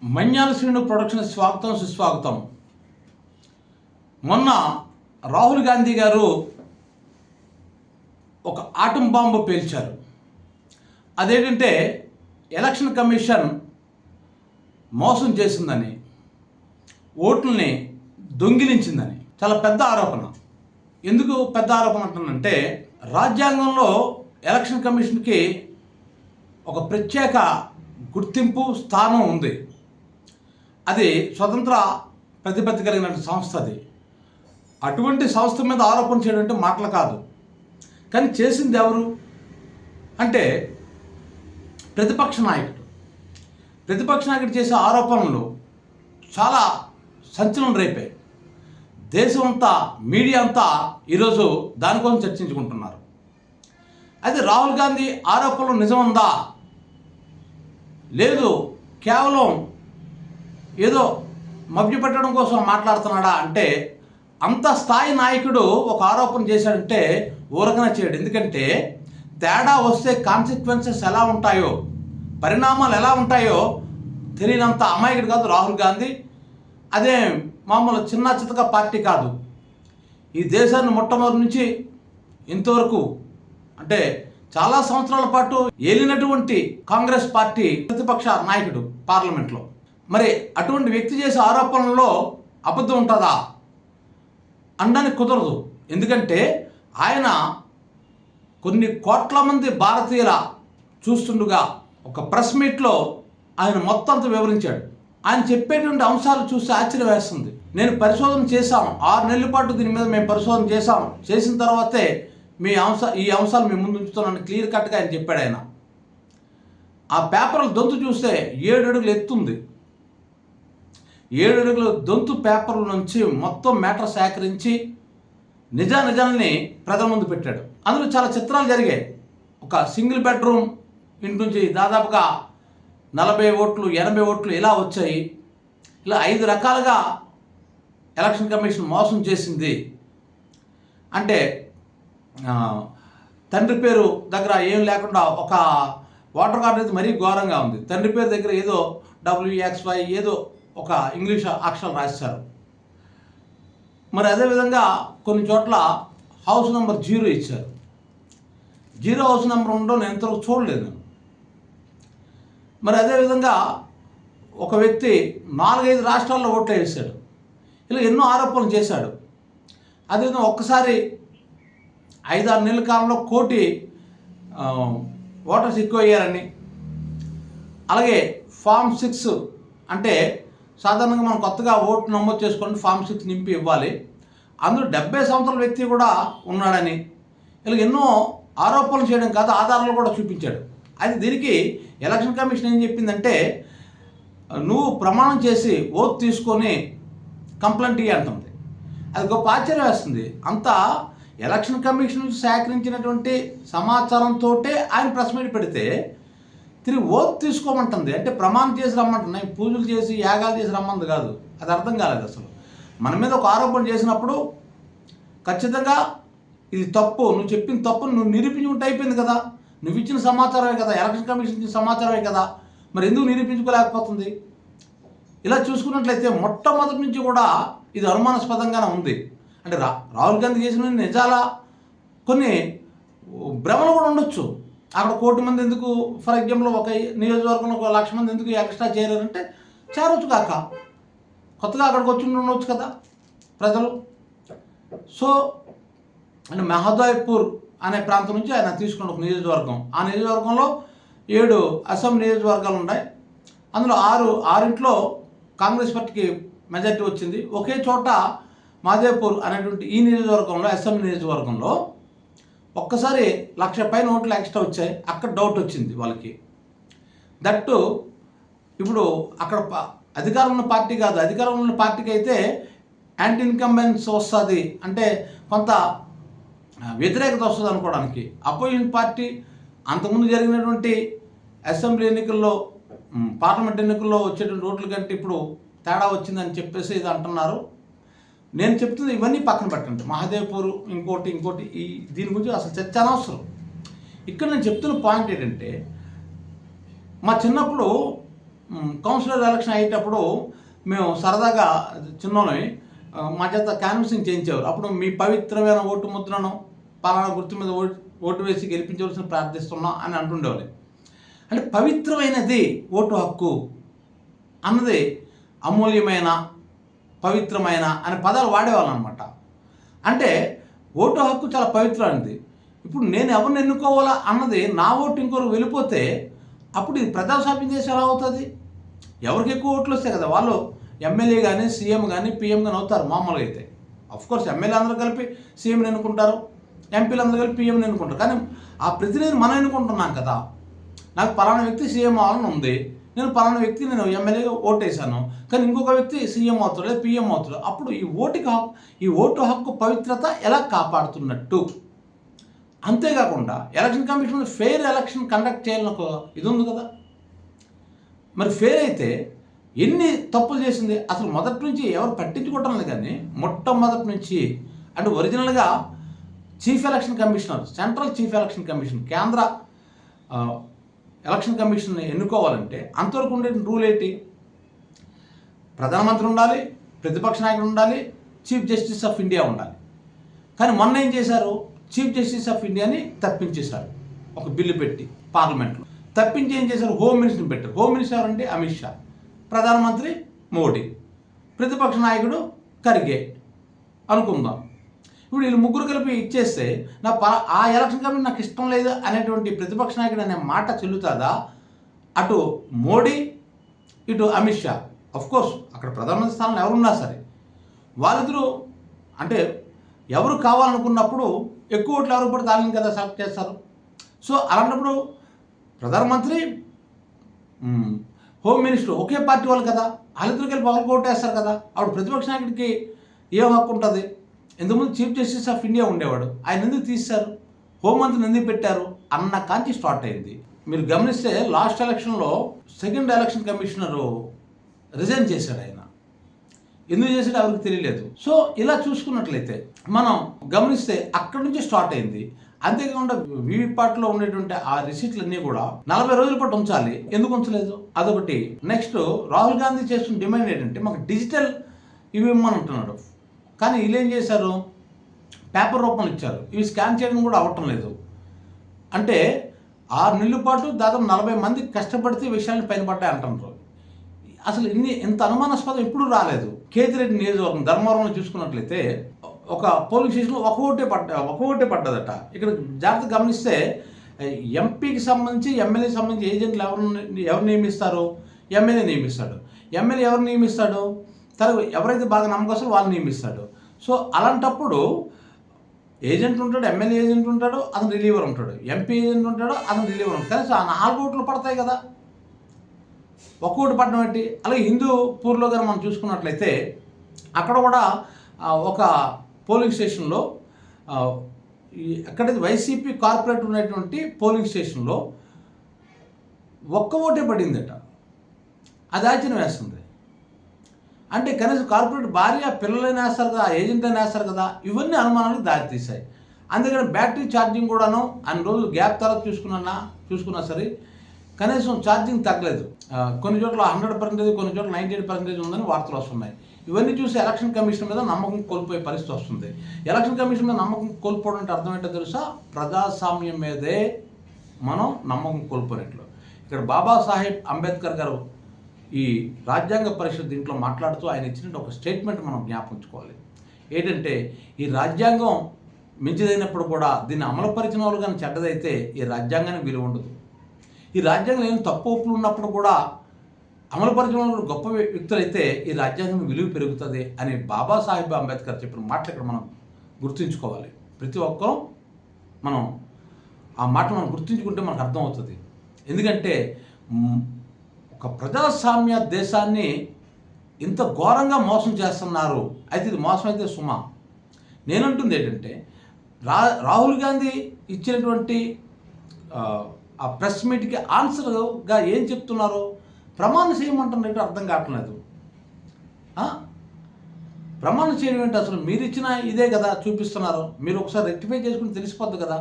మన్యాల Srinu production స్వాగతం సుస్వాగతం. మొన్న రాహుల్ గాంధీ గారు ఒక ఆటం బాంబు పేల్చారు. అదేంటంటే ఎలక్షన్ కమిషన్ మోసం చేసిందని, ఓట్లని దొంగిలించిందని. చాలా పెద్ద ఆరోపణ. ఎందుకు పెద్ద ఆరోపణ అంటున్నానంటే, రాజ్యాంగంలో ఎలక్షన్ కమిషన్కి ఒక ప్రత్యేక గుర్తింపు స్థానం ఉంది. అది స్వతంత్ర ప్రతిపత్తి కలిగిన సంస్థ. అది అటువంటి సంస్థ మీద ఆరోపణ చేయడం అంటే మాటలు కాదు. కానీ చేసింది ఎవరు అంటే ప్రతిపక్ష నాయకుడు. ప్రతిపక్ష నాయకుడు చేసే ఆరోపణలు చాలా సంచలనం రేపాయి. దేశం అంతా, మీడియా అంతా ఈరోజు దానికోసం చర్చించుకుంటున్నారు. అయితే రాహుల్ గాంధీ ఆరోపణలు నిజముందా, లేదు కేవలం ఏదో మభ్యపెట్టడం కోసం మాట్లాడుతున్నాడా అంటే, అంత స్థాయి నాయకుడు ఒక ఆరోపణ చేశాడంటే ఊరకన చేయడు. ఎందుకంటే తేడా వస్తే కాన్సిక్వెన్సెస్ ఎలా ఉంటాయో, పరిణామాలు ఎలా ఉంటాయో తెలియనంత అమాయకుడు కాదు రాహుల్ గాంధీ. అదే మామూలు చిన్న చితక పార్టీ కాదు. ఈ దేశాన్ని మొట్టమొదటి నుంచి ఇంతవరకు అంటే చాలా సంవత్సరాల పాటు ఏలినటువంటి కాంగ్రెస్ పార్టీ ప్రతిపక్ష నాయకుడు పార్లమెంట్లో. మరి అటువంటి వ్యక్తి చేసే ఆరోపణల్లో అబద్ధం ఉంటుందా అనడానికి కుదరదు. ఎందుకంటే ఆయన కొన్ని కోట్ల మంది భారతీయుల చూస్తుండగా ఒక ప్రెస్ మీట్లో ఆయన మొత్తం అంతా వివరించాడు. ఆయన చెప్పేటువంటి అంశాలు చూస్తే ఆశ్చర్యం వేస్తుంది. నేను పరిశోధన చేశాం, 6 నెలల పాటు దీని మీద మేము పరిశోధన చేశాం. చేసిన తర్వాతే ఈ అంశాలు మీ ముందు ఉంచుతున్నాను క్లియర్ కట్గా ఆయన చెప్పాడు. ఆయన ఆ పేపర్ల దొంతు చూస్తే 7 అడుగులు ఎత్తుంది. 7 అడుగుల దొంతు పేపర్ల నుంచి మొత్తం మ్యాటర్ సేకరించి నిజాల్ని ప్రజల ముందు పెట్టాడు. అందులో చాలా చిత్రాలు జరిగాయి. ఒక సింగిల్ బెడ్రూమ్ ఇంటి నుంచి దాదాపుగా 40 ఓట్లు 80 ఓట్లు ఇలా వచ్చాయి. ఇలా 5 రకాలుగా ఎలక్షన్ కమిషన్ మోసం చేసింది. అంటే తండ్రి పేరు దగ్గర ఏం లేకుండా ఒక ఓటర్ కార్డు అయితే మరీ ఘోరంగా ఉంది. తండ్రి పేరు దగ్గర ఏదో WXY ఏదో ఒక ఇంగ్లీష్ అక్షరాలు రాశారు. మరి అదేవిధంగా కొన్ని చోట్ల హౌస్ నెంబర్ 0 ఇచ్చారు. 0 హౌస్ నెంబర్ ఉండడం నేను ఇంతవరకు చూడలేదు. మరి అదేవిధంగా ఒక వ్యక్తి 4-5 రాష్ట్రాల్లో ఓట్లు వేసాడు. ఇలా ఎన్నో ఆరోపణలు చేశాడు. అదేవిధంగా ఒక్కసారి 5-6 నెలల కాలంలో 1 కోటి ఓటర్స్ ఎక్కువ అయ్యారని, అలాగే ఫామ్ 6 అంటే సాధారణంగా మనం కొత్తగా ఓటు నమోదు చేసుకొని ఫామ్ 6 నింపి ఇవ్వాలి. అందులో 70 సంవత్సరాల వ్యక్తి కూడా ఉన్నాడని, ఇలా ఎన్నో ఆరోపణలు చేయడం కాదు, ఆధారాలు కూడా చూపించాడు. అయితే దీనికి ఎలక్షన్ కమిషన్ ఏం చెప్పిందంటే, నువ్వు ప్రమాణం చేసి ఓటు తీసుకొని కంప్లైంట్ ఇయ్యి అంటుంది. అది గొప్ప ఆశ్చర్యం వేస్తుంది. అంతా ఎలక్షన్ కమిషన్ నుంచి సేకరించినటువంటి సమాచారంతో ఆయన ప్రెస్ మీట్ పెడితే తిరిగి ఓటు తీసుకోమంటుంది. అంటే ప్రమాణం చేసి రమ్మంటుంది. పూజలు చేసి యాగాలు చేసి రమ్మంది కాదు. అది అర్థం కాలేదు అసలు. మన మీద ఒక ఆరోపణ చేసినప్పుడు ఖచ్చితంగా ఇది తప్పు, నువ్వు చెప్పిన తప్పు నువ్వు నిరూపించుకుంటే అయిపోయింది కదా. నువ్వు ఇచ్చిన సమాచారమే కదా, ఎలక్షన్ కమిషన్ ఇచ్చిన సమాచారమే కదా, మరి ఎందుకు నిరూపించుకోలేకపోతుంది? ఇలా చూసుకున్నట్లయితే మొట్టమొదటి నుంచి కూడా ఇది అనుమానాస్పదంగానే ఉంది. అంటే రాహుల్ గాంధీ చేసిన నిజాలా, కొన్ని భ్రమలు కూడా ఉండొచ్చు. అక్కడ 1 కోటి మంది ఎందుకు, ఫర్ ఎగ్జాంపుల్ ఒక నియోజకవర్గంలో 1 లక్ష మంది ఎందుకు ఎక్స్ట్రా చేరారంటే చేరవచ్చు కాక, కొత్తగా అక్కడికి వచ్చి ఉండవచ్చు కదా ప్రజలు. సో అంటే మహదాయ్పూర్ అనే ప్రాంతం నుంచి ఆయన తీసుకున్న ఒక నియోజకవర్గం. ఆ నియోజకవర్గంలో 7 అసెంబ్లీ నియోజకవర్గాలు ఉన్నాయి. అందులో 6 కాంగ్రెస్ పార్టీకి మెజార్టీ వచ్చింది. ఒకే చోట మాదేపూర్ అనేటువంటి ఈ నియోజకవర్గంలో, అసెంబ్లీ నియోజకవర్గంలో ఒక్కసారి 1,00,000 పైన ఓట్లు ఎక్స్ట్రా వచ్చాయి. అక్కడ డౌట్ వచ్చింది వాళ్ళకి. దట్టు ఇప్పుడు అక్కడ అధికారం ఉన్న పార్టీ కాదు, అధికారం ఉన్న పార్టీకి అయితే యాంటీ ఇన్కంబెన్స్ వస్తుంది, అంటే కొంత వ్యతిరేకత వస్తుంది అనుకోవడానికి. అపోజిషన్ పార్టీ అంతకుముందు జరిగినటువంటి అసెంబ్లీ ఎన్నికల్లో, పార్లమెంట్ ఎన్నికల్లో వచ్చేటువంటి ఓట్ల కంటే ఇప్పుడు తేడా వచ్చిందని చెప్పేసి ఇది అంటున్నారు. నేను చెప్తుంది ఇవన్నీ పక్కన పెట్టండి. మహదేవ్పూర్ ఇంకోటి దీని గురించి అసలు చర్చ అనవసరం. ఇక్కడ నేను చెప్తున్న పాయింట్ ఏంటంటే, మా చిన్నప్పుడు కౌన్సిలర్ ఎలక్షన్ అయ్యేటప్పుడు మేము సరదాగా చిన్నోళ్ళని మా చేత క్యాన్వసింగ్ చేయించేవారు. అప్పుడు మీ పవిత్రమైన ఓటు ముద్రను పలానా గుర్తు మీద ఓటు వేసి గెలిపించవలసిన ప్రార్థిస్తున్నాం అని అంటుండేవారు. అంటే పవిత్రమైనది ఓటు హక్కు అన్నది అమూల్యమైన, పవిత్రమైన అనే పదాలు వాడేవాళ్ళం అనమాట. అంటే ఓటు హక్కు చాలా పవిత్రమైనది. ఇప్పుడు నేను ఎవరిని ఎన్నుకోవాలా అన్నది నా ఓటు ఇంకొకరు వెళ్ళిపోతే అప్పుడు ఇది ప్రజాస్వామ్యం చేసి ఎలా అవుతుంది? ఎవరికి ఎక్కువ ఓట్లు వస్తాయి కదా వాళ్ళు ఎమ్మెల్యే కానీ, సీఎం కానీ, పీఎం కానీ అవుతారు మామూలుగా అయితే. అఫ్కోర్స్ ఎమ్మెల్యే అందరూ కలిపి సీఎంని ఎన్నుకుంటారు, ఎంపీలు అందరూ కలిపి పీఎంని ఎన్నుకుంటారు. కానీ ఆ ప్రతినిధిని మనం ఎన్నుకుంటున్నాం కదా. నాకు పలానా వ్యక్తి సీఎం అవ్వాలని ఉంది, నేను పలానా వ్యక్తి నేను ఎమ్మెల్యేగా ఓటేశాను, కానీ ఇంకొక వ్యక్తి సీఎం అవుతాడు లేదా పీఎం అవుతాడు. అప్పుడు ఈ ఓటు హక్కు పవిత్రత ఎలా కాపాడుతున్నట్టు? అంతేకాకుండా election commission fair election conduct చేయాలని ఒక ఇది ఉంది కదా. మరి ఫెయిర్ అయితే ఎన్ని తప్పులు చేసింది అసలు మొదటి నుంచి ఎవరు పట్టించుకోవటం లేదు. కానీ మొట్టమొదటి నుంచి అంటే ఒరిజినల్గా chief election commissioner, central chief election commission, కేంద్ర ఎలక్షన్ కమిషన్ని ఎన్నుకోవాలంటే అంతవరకు ఉండే రూల్ ఏంటి? ప్రధానమంత్రి ఉండాలి, ప్రతిపక్ష నాయకుడు ఉండాలి, చీఫ్ జస్టిస్ ఆఫ్ ఇండియా ఉండాలి. కానీ మొన్న ఏం చేశారు? చీఫ్ జస్టిస్ ఆఫ్ ఇండియాని తప్పించేశారు ఒక బిల్లు పెట్టి పార్లమెంట్లో. తప్పించి ఏం చేశారు? హోమ్ మినిస్టర్ని పెట్టారు. హోమ్ మినిస్టర్ ఎవరంటే అమిత్ షా, ప్రధానమంత్రి మోడీ, ప్రతిపక్ష నాయకుడు ఖర్గే అనుకుందాం. ఇప్పుడు వీళ్ళు ముగ్గురు కలిపి ఇచ్చేస్తే ఆ ఎలక్షన్ కమిషన్ నాకు ఇష్టం లేదు అనేటువంటి ప్రతిపక్ష నాయకుడు అనే మాట చెల్లుతుందా? అటు మోడీ, ఇటు అమిత్ షా. అఫ్కోర్స్ అక్కడ ప్రధానమంత్రి స్థానంలో ఎవరున్నా సరే వాళ్ళిద్దరూ అంటే ఎవరు కావాలనుకున్నప్పుడు ఎక్కువ ఓట్లు ఎవరు పడితే వాళ్ళని కదా సెలెక్ట్ చేస్తారు. సో అలాంటప్పుడు ప్రధానమంత్రి, హోమ్ మినిస్టర్ ఒకే పార్టీ వాళ్ళు కదా, వాళ్ళిద్దరు కలిపి వాళ్ళకి ఓటేస్తారు కదా. అప్పుడు ప్రతిపక్ష నాయకుడికి ఏం హక్కు ఉంటుంది? ఇంతకుముందు చీఫ్ జస్టిస్ ఆఫ్ ఇండియా ఉండేవాడు, ఆయన ఎందుకు తీశారు? హోంమంత్రిని ఎందుకు పెట్టారు అన్న కాంచి స్టార్ట్ అయింది. మీరు గమనిస్తే లాస్ట్ ఎలక్షన్లో సెకండ్ ఎలక్షన్ కమిషనరు రిజైన్ చేశాడు. ఆయన ఎందుకు చేశాడు ఎవరికి తెలియలేదు. సో ఇలా చూసుకున్నట్లయితే మనం గమనిస్తే అక్కడి నుంచి స్టార్ట్ అయింది. అంతేకాకుండా వీవీప్యాట్లో ఉండేటువంటి ఆ రిసీట్లన్నీ కూడా 40 రోజుల పాటు ఉంచాలి. ఎందుకు ఉంచలేదు? అదొకటి. నెక్స్ట్ రాహుల్ గాంధీ చేస్తున్న డిమాండ్ ఏంటంటే మాకు డిజిటల్ ఇవి ఇవ్వమని అంటున్నాడు. కానీ వీళ్ళు ఏం చేశారు? పేపర్ రూపంలో ఇచ్చారు. ఇవి స్కాన్ చేయడం కూడా అవ్వటం లేదు. అంటే 6 నెలల పాటు దాదాపు 40 మంది కష్టపడితే విషయాన్ని పైన పడ్డాయి అంటున్నారు. అసలు ఇంత అనుమానాస్పదం ఎప్పుడూ రాలేదు. కేతిరెడ్డి నియోజకవర్గం ధర్మవరంలో చూసుకున్నట్లయితే ఒక పోలింగ్ స్టేషన్లో ఒక ఓటే పడ్డదట. ఇక్కడ జాగ్రత్త గమనిస్తే ఎంపీకి సంబంధించి, ఎమ్మెల్యేకి సంబంధించి ఏజెంట్లు ఎవరు నియమిస్తారు? ఎమ్మెల్యే నియమిస్తాడు. ఎమ్మెల్యే ఎవరు నియమిస్తాడు? ఎవరైతే బాగా నమ్మకం వాళ్ళు నియమిస్తాడు. సో అలాంటప్పుడు ఏజెంట్ ఉంటాడు, ఎమ్మెల్యే ఏజెంట్ ఉంటాడు, అతను రిలీవర్ ఉంటాడు, ఎంపీ ఏజెంట్ ఉంటాడు, అతను రిలీవర్ ఉంటాడు. కానీ ఆ 4 ఓట్లు పడతాయి కదా, ఒక ఓటు పడడం ఏంటి? అలాగే హిందూపూర్లో కానీ మనం చూసుకున్నట్లయితే అక్కడ కూడా ఒక పోలింగ్ స్టేషన్లో ఎక్కడైతే వైసీపీ కార్పొరేట్ ఉన్నటువంటి పోలింగ్ స్టేషన్లో ఒక్క ఓటే పడిందట. అది ఆశ్చర్యం వేస్తుంది. అంటే కనీసం కార్పొరేట్ భార్య పిల్లలైనా వేస్తారు కదా, ఏజెంట్ అయినా వేస్తారు కదా. ఇవన్నీ అనుమానాలకు దారితీశాయి. అందుకని బ్యాటరీ ఛార్జింగ్ కూడాను అన్ని రోజులు గ్యాప్ తర్వాత చూసుకున్నా సరే కనీసం ఛార్జింగ్ తగ్గలేదు. కొన్ని చోట్ల 100%, కొన్ని చోట్ల 98% ఉందని వార్తలు వస్తున్నాయి. ఇవన్నీ చూసి ఎలక్షన్ కమిషన్ మీద నమ్మకం కోల్పోయే పరిస్థితి వస్తుంది. ఎలక్షన్ కమిషన్ మీద నమ్మకం కోల్పోవడం అంటే అర్థం ఏంటో తెలుసా? ప్రజాస్వామ్యం మీదే మనం నమ్మకం కోల్పోయినట్లు. ఇక్కడ బాబాసాహెబ్ అంబేద్కర్ గారు ఈ రాజ్యాంగ పరిషత్ దీంట్లో మాట్లాడుతూ ఆయన ఇచ్చినట్టు ఒక స్టేట్మెంట్ మనం జ్ఞాపించుకోవాలి. ఏంటంటే ఈ రాజ్యాంగం మించిదైనప్పుడు కూడా దీన్ని అమలుపరిచిన వాళ్ళు కానీ చెడ్డదైతే ఈ రాజ్యాంగానికి విలువ ఉండదు. ఈ రాజ్యాంగంలో ఏం తప్పు ఒప్పులు ఉన్నప్పుడు కూడా అమలుపరిచిన వాళ్ళు గొప్ప వ్యక్తులైతే ఈ రాజ్యాంగం విలువ పెరుగుతుంది అని బాబాసాహెబ్ అంబేద్కర్ చెప్పిన మాటలు ఇక్కడ మనం గుర్తుంచుకోవాలి. ప్రతి ఒక్కరూ మనం ఆ మాటలు మనం గుర్తుంచుకుంటే మనకు అర్థమవుతుంది. ఎందుకంటే ఒక ప్రజాస్వామ్య దేశాన్ని ఇంత ఘోరంగా మోసం చేస్తున్నారు. అయితే ఇది మోసం అయితే సుమా. నేనంటుంది ఏంటంటే రాహుల్ గాంధీ ఇచ్చినటువంటి ఆ ప్రెస్ మీట్కి ఆన్సర్గా ఏం చెప్తున్నారు? ప్రమాణం చేయమంటున్నట్టు అర్థం కావట్లేదు. ప్రమాణం చేయడం ఏంటి? అసలు మీరు ఇచ్చిన ఇదే కదా చూపిస్తున్నారు. మీరు ఒకసారి రెక్టిఫై చేసుకుని తెలిసిపోద్ది కదా.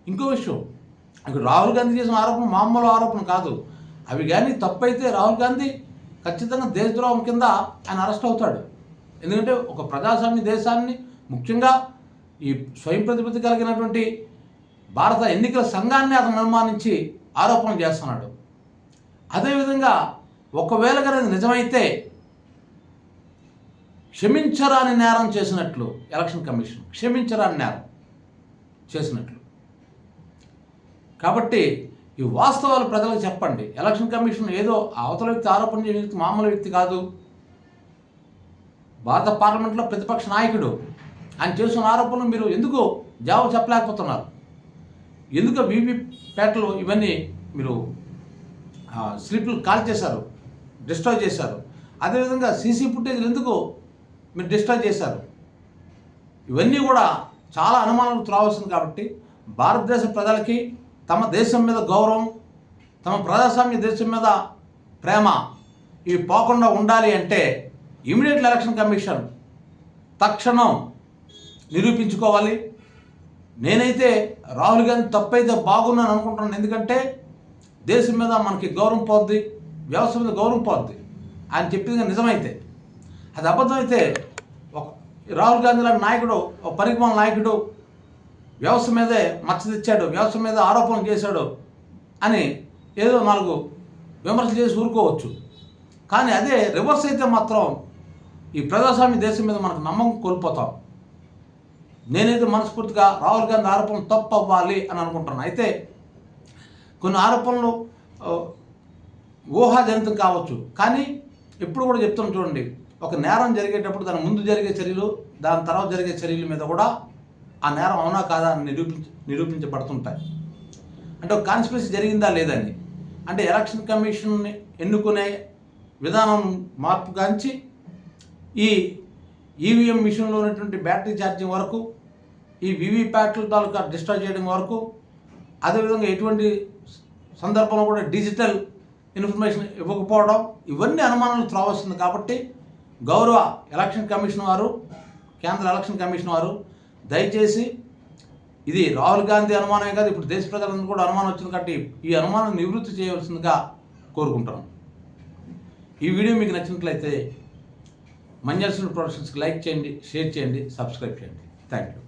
ఇంకో విషయం, ఇక్కడ రాహుల్ గాంధీ చేసిన ఆరోపణ మామూలు ఆరోపణ కాదు. అవి కానీ తప్పైతే రాహుల్ గాంధీ ఖచ్చితంగా దేశద్రోహం కింద ఆయన అరెస్ట్ అవుతాడు. ఎందుకంటే ఒక ప్రజాస్వామ్య దేశాన్ని, ముఖ్యంగా ఈ స్వయం ప్రతిపత్తి కలిగినటువంటి భారత ఎన్నికల సంఘాన్ని అతను అనుమానించి ఆరోపణలు చేస్తున్నాడు. అదేవిధంగా ఒకవేళ కనుక నిజమైతే క్షమించరాని నేరం చేసినట్లు ఎలక్షన్ కమిషన్ క్షమించరాని నేరం చేసినట్లు. కాబట్టి ఈ వాస్తవాలు ప్రజలకు చెప్పండి. ఎలక్షన్ కమిషన్ ఏదో అవతల వ్యక్తి ఆరోపణ చేసిన వ్యక్తి మామూలు వ్యక్తి కాదు. భారత పార్లమెంట్లో ప్రతిపక్ష నాయకుడు. ఆయన చేస్తున్న ఆరోపణలు మీరు ఎందుకు జవాబు చెప్పలేకపోతున్నారు? ఎందుకు వీవీప్యాట్లు ఇవన్నీ మీరు స్లిప్లు కాల్ చేశారు, డిస్ట్రాయ్ చేశారు? అదేవిధంగా సీసీ ఫుటేజ్లు ఎందుకు మీరు డిస్ట్రాయ్ చేశారు? ఇవన్నీ కూడా చాలా అనుమానాలు త్రావస్తుంది. కాబట్టి భారతదేశ ప్రజలకి తమ దేశం మీద గౌరవం, తమ ప్రజాస్వామ్య దేశం మీద ప్రేమ ఇవి పోకుండా ఉండాలి అంటే ఇమీడియట్ ఎలక్షన్ కమిషన్ తక్షణం నిరూపించుకోవాలి. నేనైతే రాహుల్ గాంధీ తప్పైతే బాగున్నాను అనుకుంటున్నాను. ఎందుకంటే దేశం మీద మనకి గౌరవం పోద్ది, వ్యవస్థ మీద గౌరవం పోద్ది. ఆయన చెప్పింది నిజమైతే. అది అబద్ధమైతే ఒక రాహుల్ గాంధీ లాంటి నాయకుడు, ఒక పరిమాణ నాయకుడు వ్యవస్థ మీదే మచ్చ తెచ్చాడు, వ్యవస్థ మీద ఆరోపణలు చేశాడు అని ఏదో 4 విమర్శలు చేసి ఊరుకోవచ్చు. కానీ అదే రివర్స్ అయితే మాత్రం ఈ ప్రజాస్వామ్య దేశం మీద మనకు నమ్మకం కోల్పోతాం. నేనైతే మనస్ఫూర్తిగా రాహుల్ గాంధీ ఆరోపణలు తప్పు అవ్వాలి అని అనుకుంటున్నాను. అయితే కొన్ని ఆరోపణలు ఊహాజనితం కావచ్చు. కానీ ఎప్పుడు కూడా చెప్తాను చూడండి, ఒక నేరం జరిగేటప్పుడు దాని ముందు జరిగే చర్యలు, దాని తర్వాత జరిగే చర్యల మీద కూడా ఆ నేరం అవునా కాదా అని నిరూపించబడుతుంటాయి. అంటే ఒక కాన్స్పిరసీ జరిగిందా లేదని. అంటే ఎలక్షన్ కమిషన్ని ఎన్నుకునే విధానం మార్పు గాంచి ఈ ఈవీఎం మిషన్లో ఉన్నటువంటి బ్యాటరీ ఛార్జింగ్ వరకు, ఈ వీవీప్యాట్ల తాలూకా డిస్ట్రాయ్ చేయడం వరకు, అదేవిధంగా ఎటువంటి సందర్భంలో కూడా డిజిటల్ ఇన్ఫర్మేషన్ ఇవ్వకపోవడం, ఇవన్నీ అనుమానాలు త్రావస్తుంది. కాబట్టి గౌరవ ఎలక్షన్ కమిషన్ వారు, కేంద్ర ఎలక్షన్ కమిషన్ వారు దయచేసి ఇది రాహుల్ గాంధీ అనుమానమే కాదు, ఇప్పుడు దేశ ప్రజలందరూ కూడా అనుమానం వచ్చింది కాబట్టి ఈ అనుమానం నివృత్తి చేయవలసిందిగా కోరుకుంటున్నాను. ఈ వీడియో మీకు నచ్చినట్లయితే మంజల్ ప్రొడక్షన్స్కి లైక్ చేయండి, షేర్ చేయండి, సబ్స్క్రైబ్ చేయండి. Thank you.